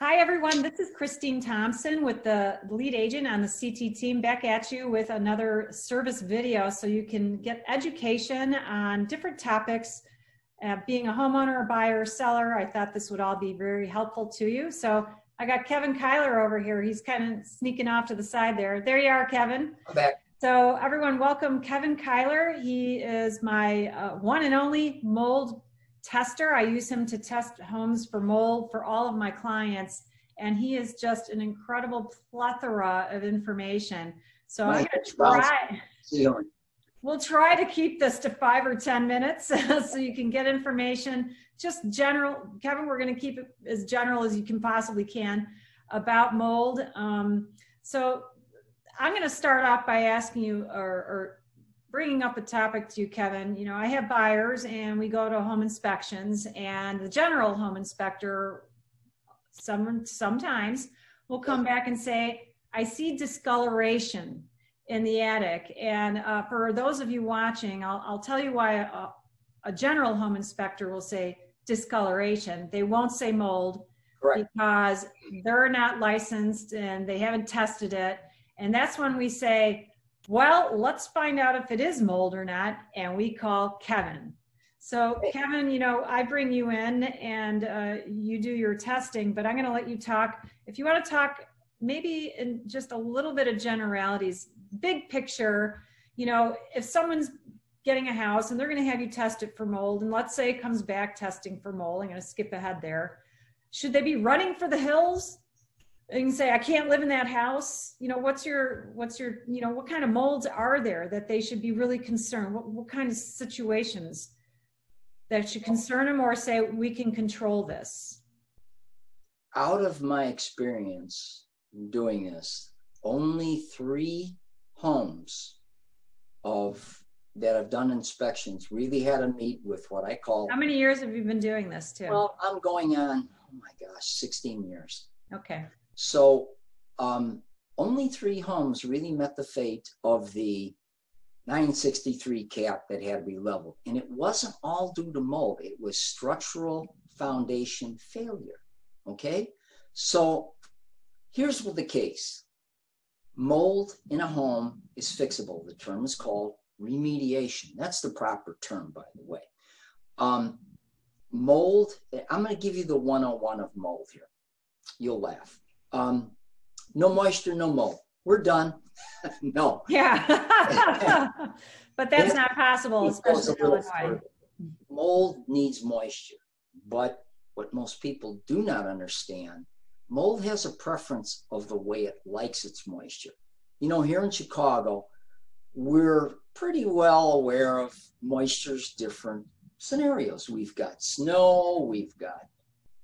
Hi, everyone. This is Christine Thompson with the lead agent on the CT team, back at you with another service video so you can get education on different topics. Being a homeowner, a buyer, or seller, I thought this would all be very helpful to you. So I got Kevin Cuyler over here. He's kind of sneaking off to the side there. There you are, Kevin. I'm back. So everyone, welcome Kevin Cuyler. He is my one and only mold tester. I use him to test homes for mold for all of my clients, and he is just an incredible plethora of information. So I'm going to try. We'll try to keep this to 5 or 10 minutes so you can get information, just general. Kevin, we're going to keep it as general as you can possibly can about mold. So I'm going to start off by asking you or bringing up a topic to you, Kevin. You know, I have buyers and we go to home inspections, and the general home inspector sometimes will come back and say, I see discoloration in the attic. And for those of you watching, I'll tell you why a general home inspector will say discoloration. They won't say mold. Correct. Because they're not licensed and they haven't tested it. And that's when we say, well, let's find out if it is mold or not. And we call Kevin. So Kevin, you know, I bring you in and you do your testing, but I'm going to let you talk. If you want to talk maybe in just a little bit of generalities, big picture, you know, if someone's getting a house and they're going to have you test it for mold, and let's say it comes back testing for mold, I'm going to skip ahead there. Should they be running for the hills? And you can say, I can't live in that house. You know, what's your, you know, what kind of molds are there that they should be really concerned? What kind of situations that should concern them, or say, we can control this? Out of my experience doing this, only 3 homes that have done inspections really had to meet with what I call. How many years have you been doing this too? Well, I'm going on, oh my gosh, 16 years. Okay. So only 3 homes really met the fate of the 963 cap that had to be leveled. And it wasn't all due to mold. It was structural foundation failure. Okay. So here's what the case. Mold in a home is fixable. The term is called remediation. That's the proper term, by the way. Mold, I'm going to give you the 101 of mold here. You'll laugh. No moisture, no mold. We're done. No. Yeah. But that's not possible, especially in Illinois. Mold needs moisture. But what most people do not understand, mold has a preference of the way it likes its moisture. You know, here in Chicago, we're pretty well aware of moisture's different scenarios. We've got snow, we've got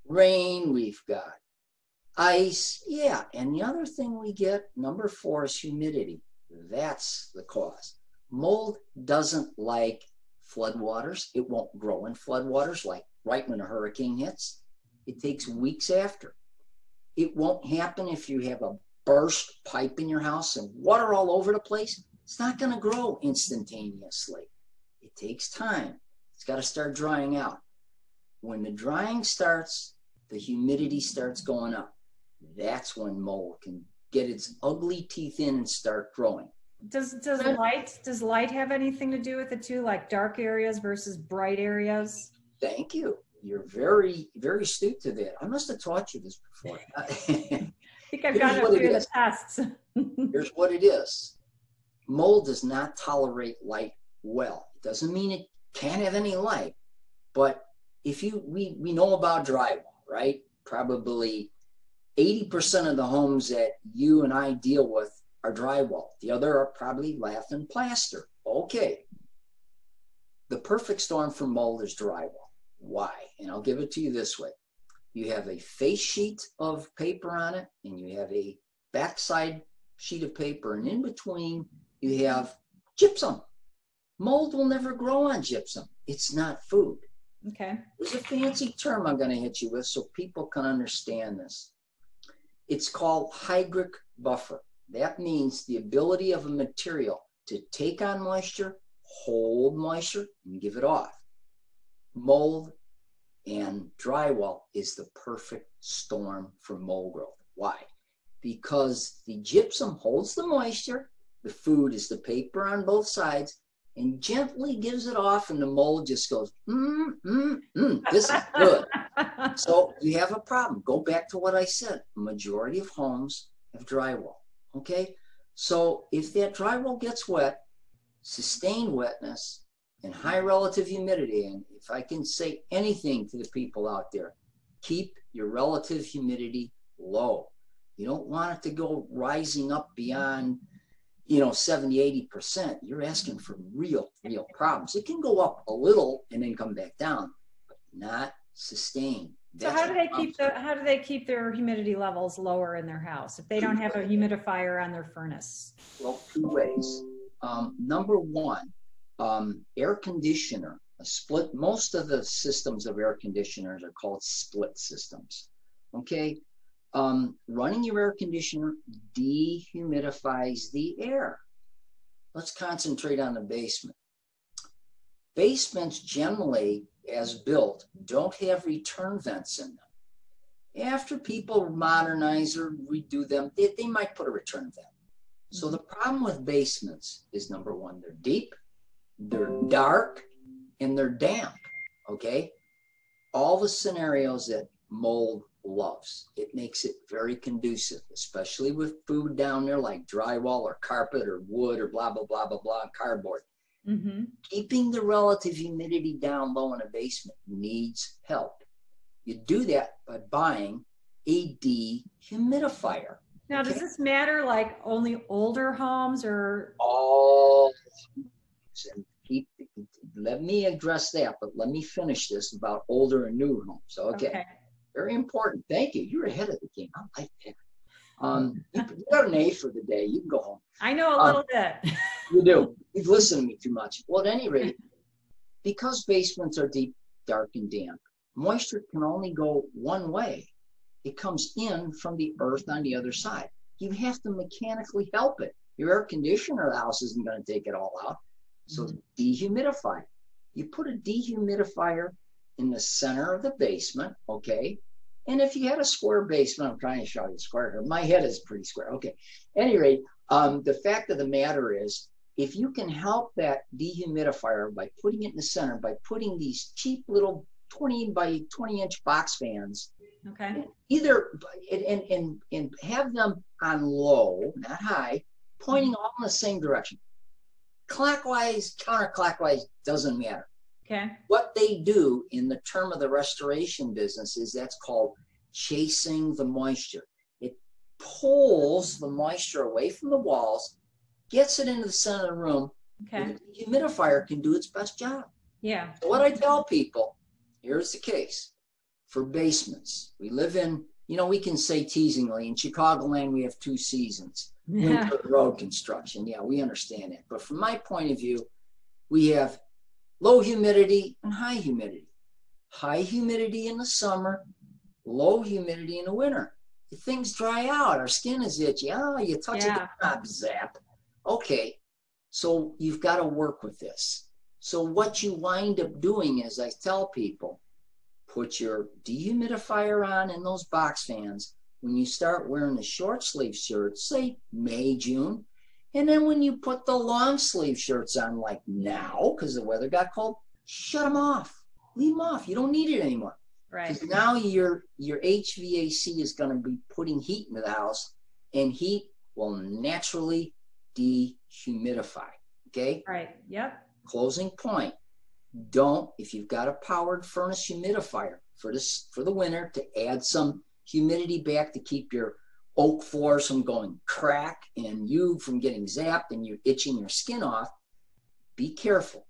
rain, we've got ice. Yeah. And the other thing we get, number 4, is humidity. That's the cause. Mold doesn't like floodwaters. It won't grow in floodwaters like right when a hurricane hits. It takes weeks after. It won't happen if you have a burst pipe in your house and water all over the place. It's not going to grow instantaneously. It takes time. It's got to start drying out. When the drying starts, the humidity starts going up. That's when mold can get its ugly teeth in and start growing. Does light have anything to do with it too, like dark areas versus bright areas? Thank you. You're very, very astute to that. I must have taught you this before. I think I've gotten a few of the tests. Here's what it is. Mold does not tolerate light well. It doesn't mean it can't have any light, but if we know about drywall, right? Probably 80% of the homes that you and I deal with are drywall. The other are probably lath and plaster. Okay. The perfect storm for mold is drywall. Why? And I'll give it to you this way. You have a face sheet of paper on it, and you have a backside sheet of paper, and in between you have gypsum. Mold will never grow on gypsum. It's not food. Okay. There's a fancy term I'm going to hit you with so people can understand this. It's called hydric buffer. That means the ability of a material to take on moisture, hold moisture, and give it off. Mold and drywall is the perfect storm for mold growth. Why? Because the gypsum holds the moisture, the food is the paper on both sides, and gently gives it off, and the mold just goes, this is good. So you have a problem. Go back to what I said. A majority of homes have drywall, okay? So if that drywall gets wet, sustained wetness, and high relative humidity, and if I can say anything to the people out there, keep your relative humidity low. You don't want it to go rising up beyond 70, 80%. You're asking for real problems. It can go up a little and then come back down, but not sustained. So how do they keep their humidity levels lower in their house if they don't have a humidifier on their furnace? Well, two ways. Number one, air conditioner, a split. Most of the systems of air conditioners are called split systems. Okay. Running your air conditioner dehumidifies the air. Let's concentrate on the basement. Basements generally, as built, don't have return vents in them. After people modernize or redo them, they might put a return vent. So the problem with basements is, number one, they're deep, they're dark, and they're damp, okay? All the scenarios that mold loves. It makes it very conducive, especially with food down there like drywall or carpet or wood or blah, blah, blah, blah, blah, cardboard. Mm-hmm. Keeping the relative humidity down low in a basement needs help. You do that by buying a dehumidifier. Now, does this matter like only older homes or? All. Let me address that, but let me finish this about older and new homes. Okay. Very important. Thank you. You're ahead of the game. I like that. You got an A for the day. You can go home. I know a little bit. You do. You've listened to me too much. Well, at any rate, because basements are deep, dark, and damp, moisture can only go one way. It comes in from the earth on the other side. You have to mechanically help it. Your air conditioner of the house isn't going to take it all out. So dehumidify. You put a dehumidifier in the center of the basement, okay? And if you had a square basement, I'm trying to show you a square here. My head is pretty square, okay. At any rate, the fact of the matter is, if you can help that dehumidifier by putting it in the center, by putting these cheap little 20 by 20 inch box fans, okay, either and have them on low, not high, pointing all in the same direction. Clockwise, counterclockwise, doesn't matter. Okay. What they do in the term of the restoration business is that's called chasing the moisture. It pulls the moisture away from the walls, gets it into the center of the room. Okay. The humidifier can do its best job. Yeah. So what I tell people, here's the case. For basements, we live in, we can say teasingly, in Chicagoland we have two seasons. Winter road construction. Yeah, we understand that. But from my point of view, we have low humidity and high humidity. High humidity in the summer, low humidity in the winter. Things dry out. Our skin is itchy. Oh, you touch it, zap. Okay, so you've got to work with this. So what you wind up doing is, I tell people, put your dehumidifier on in those box fans when you start wearing the short sleeve shirts, say May, June. And then when you put the long sleeve shirts on, like now, because the weather got cold, shut them off. Leave them off. You don't need it anymore. Right. Because now your HVAC is going to be putting heat into the house, and heat will naturally dehumidify. Okay? Right. Yep. Closing point. Don't, if you've got a powered furnace humidifier for the winter to add some humidity back to keep your oak floors from going crack and you from getting zapped and you're itching your skin off, be careful.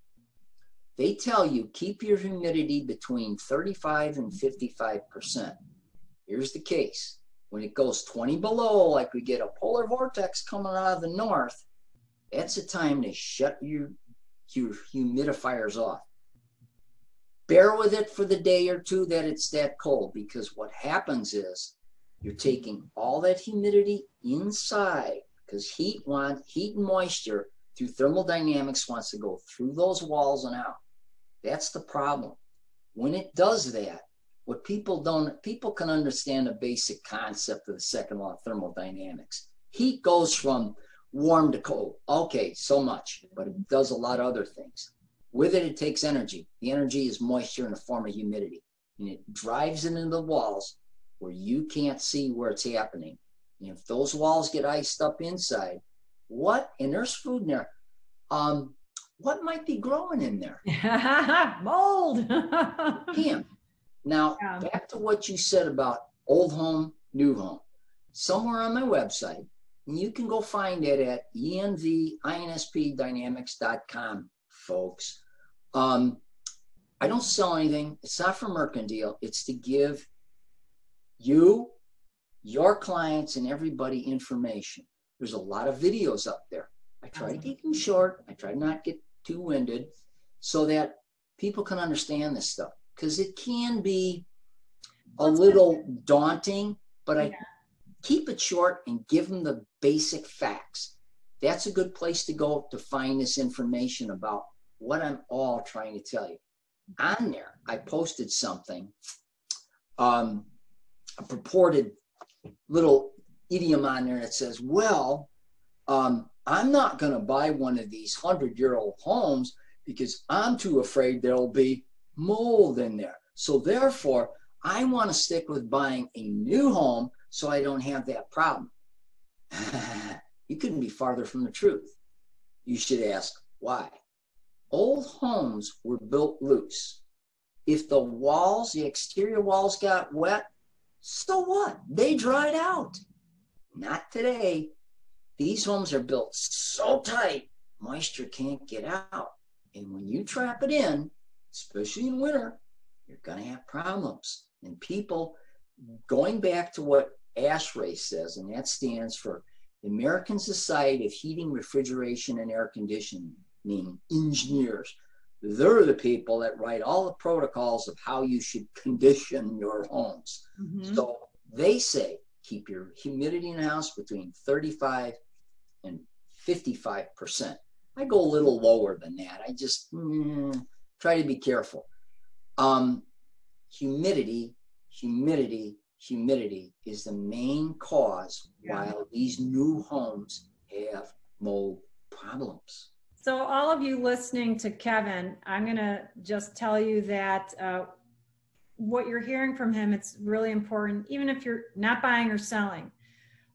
They tell you keep your humidity between 35 and 55%. Here's the case. When it goes 20 below, like we get a polar vortex coming out of the north, that's the time to shut your humidifiers off. Bear with it for the day or two that it's that cold, because what happens is you're taking all that humidity inside, because heat and moisture through thermodynamics wants to go through those walls and out. That's the problem. When it does that, what people can understand the basic concept of the second law of thermodynamics. Heat goes from warm to cold. Okay, so much, but it does a lot of other things. With it, it takes energy. The energy is moisture in the form of humidity, and it drives it into the walls where you can't see where it's happening. And if those walls get iced up inside, and there's food in there, what might be growing in there? Mold. Damn. Now, back to what you said about old home, new home. Somewhere on my website, and you can go find it at envinspdynamics.com, folks. I don't sell anything. It's not for mercantile. It's to give you, your clients, and everybody information. There's a lot of videos up there. I try to keep them short. I try not to get too winded so that people can understand this stuff, because it can be a little daunting, but I keep it short and give them the basic facts. That's a good place to go to find this information about what I'm all trying to tell you. On there, I posted something, a purported little idiom on there that says, well, I'm not going to buy one of these 100-year-old homes because I'm too afraid there'll be mold in there. So therefore, I want to stick with buying a new home so I don't have that problem. You couldn't be farther from the truth. You should ask, why? Old homes were built loose. If the walls, the exterior walls got wet, so what? They dried out. Not today. These homes are built so tight, moisture can't get out. And when you trap it in, especially in winter, you're going to have problems. And people, going back to what ASHRAE says, and that stands for the American Society of Heating, Refrigeration, and Air Conditioning Engineers. They're the people that write all the protocols of how you should condition your homes. Mm-hmm. So they say, keep your humidity in the house between 35 and 55%. I go a little lower than that. I just try to be careful. Humidity is the main cause why these new homes have mold problems. So all of you listening to Kevin, I'm going to just tell you that what you're hearing from him, it's really important, even if you're not buying or selling.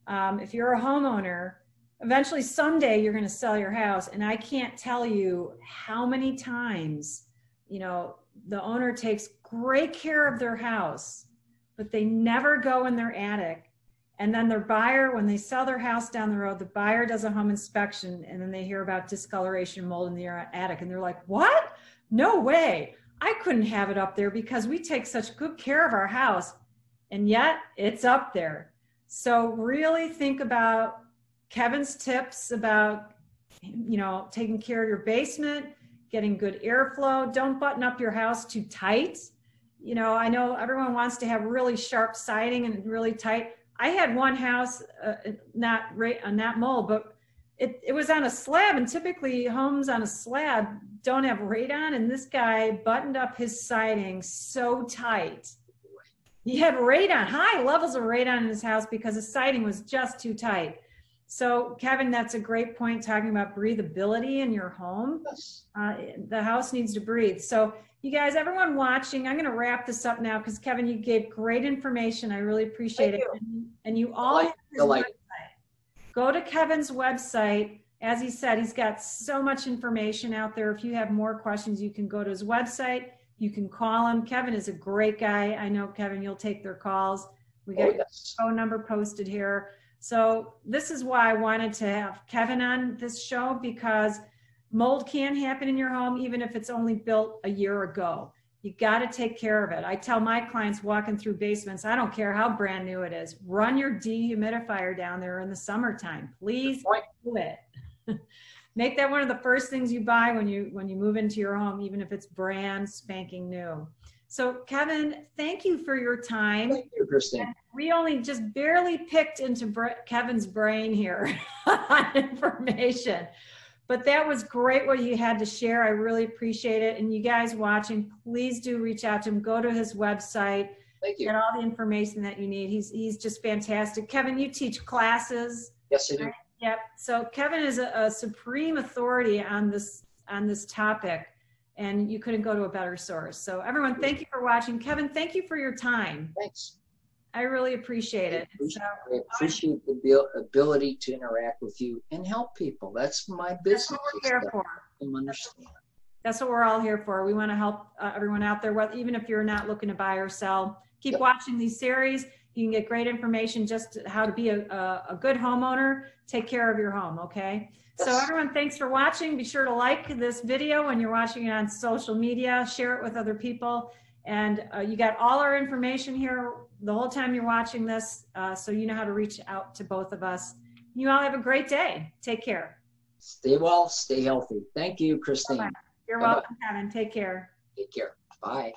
If you're a homeowner, eventually someday you're going to sell your house. And I can't tell you how many times, the owner takes great care of their house, but they never go in their attic. And then their buyer, when they sell their house down the road, the buyer does a home inspection, and then they hear about discoloration, mold in the attic. And they're like, what? No way. I couldn't have it up there because we take such good care of our house. And yet it's up there. So really think about Kevin's tips about, taking care of your basement, getting good airflow. Don't button up your house too tight. I know everyone wants to have really sharp siding and really tight. I had one house, not mold, but it was on a slab, and typically homes on a slab don't have radon, and this guy buttoned up his siding so tight. He had radon, high levels of radon in his house because the siding was just too tight. So Kevin, that's a great point, talking about breathability in your home. Yes. The house needs to breathe. So you guys, everyone watching, I'm going to wrap this up now because Kevin, you gave great information. I really appreciate it. And you all have his website. Go to Kevin's website. As he said, he's got so much information out there. If you have more questions, you can go to his website. You can call him. Kevin is a great guy. I know, Kevin, you'll take their calls. We got your phone number posted here. So this is why I wanted to have Kevin on this show, because mold can happen in your home, even if it's only built a year ago. You got to take care of it. I tell my clients walking through basements, I don't care how brand new it is, run your dehumidifier down there in the summertime. Please do it. Make that one of the first things you buy when you move into your home, even if it's brand spanking new. So Kevin, thank you for your time. Thank you, Christine. We only just barely picked into Kevin's brain here on information. But that was great what you had to share. I really appreciate it. And you guys watching, please do reach out to him. Go to his website. Thank you. Get all the information that you need. He's just fantastic. Kevin, you teach classes. Yes, I do. Right? Yep. So Kevin is a supreme authority on this topic, and you couldn't go to a better source. So everyone, thank you for watching. Kevin, thank you for your time. Thanks. I really appreciate it. I appreciate the ability to interact with you and help people. That's my business. That's what we're here for. Understand. That's what we're all here for. We want to help everyone out there, even if you're not looking to buy or sell. Keep watching these series. You can get great information just how to be a good homeowner. Take care of your home, okay? Yes. So everyone, thanks for watching. Be sure to like this video when you're watching it on social media. Share it with other people. And you got all our information here the whole time you're watching this, so you know how to reach out to both of us. You all have a great day. Take care. Stay well, stay healthy. Thank you, Christine. Bye-bye. You're welcome, Kevin. Take care. Take care. Bye.